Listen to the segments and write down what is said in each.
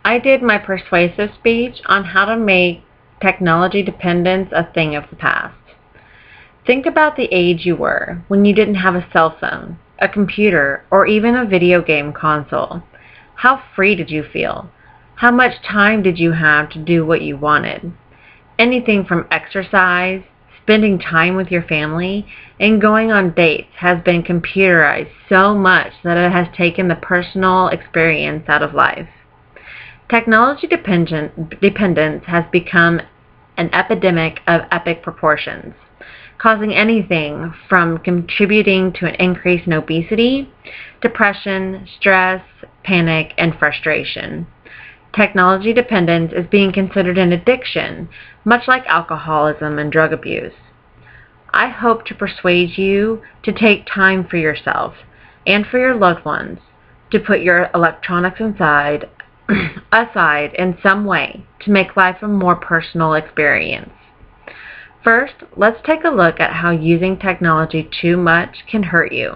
I did my persuasive speech on how to make technology dependence a thing of the past. Think about the age you were when you didn't have a cell phone, a computer, or even a video game console. How free did you feel? How much time did you have to do what you wanted? Anything from exercise, spending time with your family, and going on dates has been computerized so much that it has taken the personal experience out of life. Technology dependence has become an epidemic of epic proportions, causing anything from contributing to an increase in obesity, depression, stress, panic, and frustration. Technology dependence is being considered an addiction, much like alcoholism and drug abuse. I hope to persuade you to take time for yourself and for your loved ones, to put your electronics aside in some way to make life a more personal experience. First, let's take a look at how using technology too much can hurt you.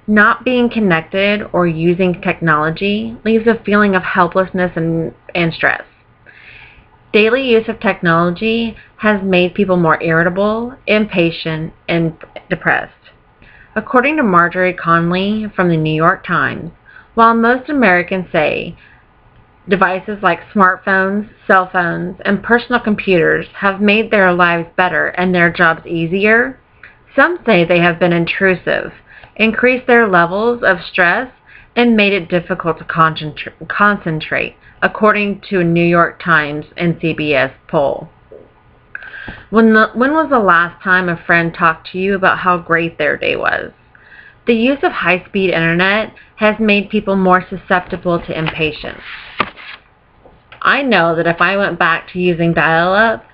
Not being connected or using technology leaves a feeling of helplessness and stress. Daily use of technology has made people more irritable, impatient, and depressed. According to Marjorie Conley from the New York Times, while most Americans say devices like smartphones, cell phones, and personal computers have made their lives better and their jobs easier, some say they have been intrusive, increased their levels of stress, and made it difficult to concentrate, according to a New York Times and CBS poll. When was the last time a friend talked to you about how great their day was? The use of high-speed internet has made people more susceptible to impatience. I know that if I went back to using dial-up,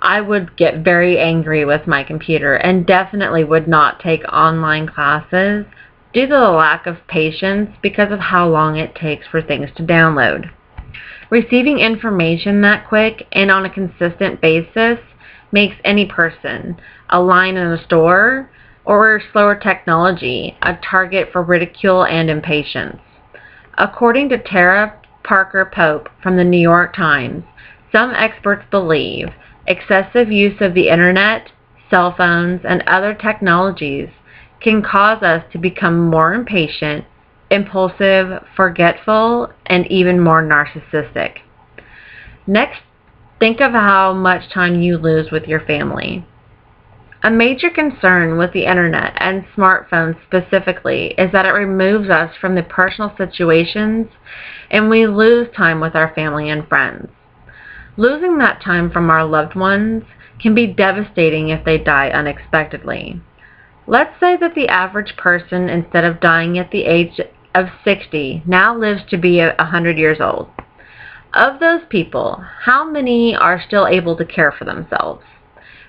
I would get very angry with my computer and definitely would not take online classes due to the lack of patience because of how long it takes for things to download. Receiving information that quick and on a consistent basis makes any person, a line in a store, or slower technology a target for ridicule and impatience. According to Tara Parker Pope from the New York Times, some experts believe excessive use of the internet, cell phones, and other technologies can cause us to become more impatient, impulsive, forgetful, and even more narcissistic. Next, think of how much time you lose with your family. A major concern with the internet and smartphones specifically is that it removes us from the personal situations and we lose time with our family and friends. Losing that time from our loved ones can be devastating if they die unexpectedly. Let's say that the average person, instead of dying at the age of 60, now lives to be 100 years old. Of those people, how many are still able to care for themselves?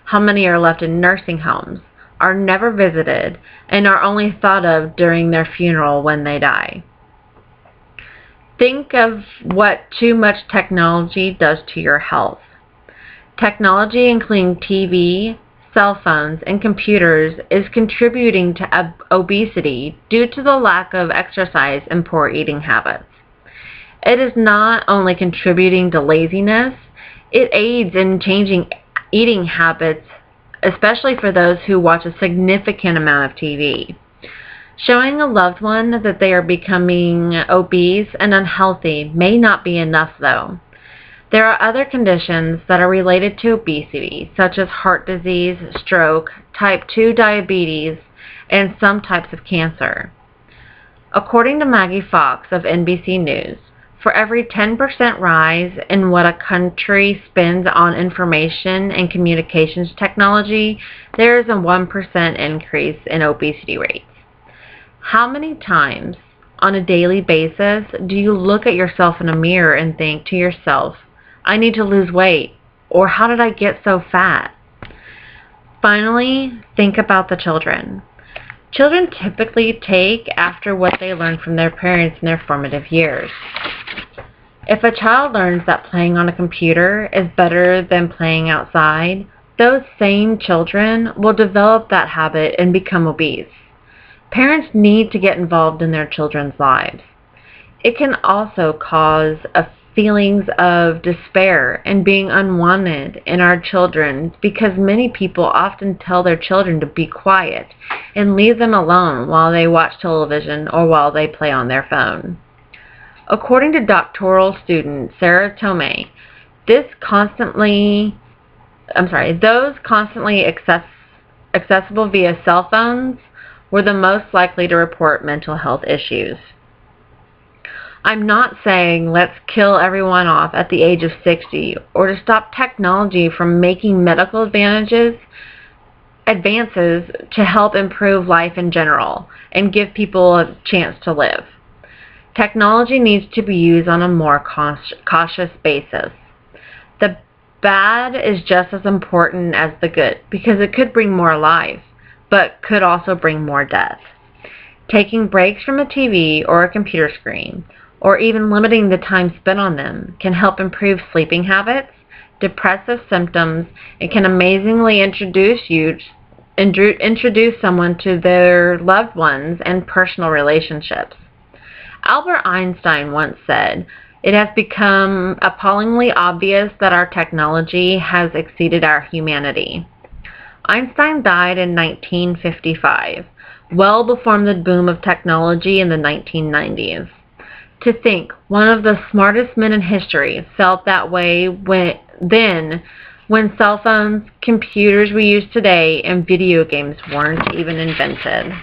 How many are left in nursing homes, are never visited, and are only thought of during their funeral when they die? Think of what too much technology does to your health. Technology, including TV, cell phones, and computers, is contributing to obesity due to the lack of exercise and poor eating habits. It is not only contributing to laziness, it aids in changing eating habits, especially for those who watch a significant amount of TV. Showing a loved one that they are becoming obese and unhealthy may not be enough, though. There are other conditions that are related to obesity, such as heart disease, stroke, type 2 diabetes, and some types of cancer. According to Maggie Fox of NBC News, for every 10% rise in what a country spends on information and communications technology, there is a 1% increase in obesity rates. How many times on a daily basis do you look at yourself in a mirror and think to yourself, I need to lose weight, or how did I get so fat? Finally, think about the children. Children typically take after what they learn from their parents in their formative years. If a child learns that playing on a computer is better than playing outside, those same children will develop that habit and become obese. Parents need to get involved in their children's lives. It can also cause a feelings of despair and being unwanted in our children, because many people often tell their children to be quiet and leave them alone while they watch television or while they play on their phone. According to doctoral student Sarah Tomei, those constantly accessible via cell phones were the most likely to report mental health issues. I'm not saying let's kill everyone off at the age of 60 or to stop technology from making medical advances to help improve life in general and give people a chance to live. Technology needs to be used on a more cautious basis. The bad is just as important as the good, because it could bring more life, but could also bring more death. Taking breaks from a TV or a computer screen, or even limiting the time spent on them, can help improve sleeping habits, depressive symptoms, and can amazingly introduce someone to their loved ones and personal relationships. Albert Einstein once said, "It has become appallingly obvious that our technology has exceeded our humanity." Einstein died in 1955, well before the boom of technology in the 1990s. To think one of the smartest men in history felt that way when cell phones, computers we use today, and video games weren't even invented.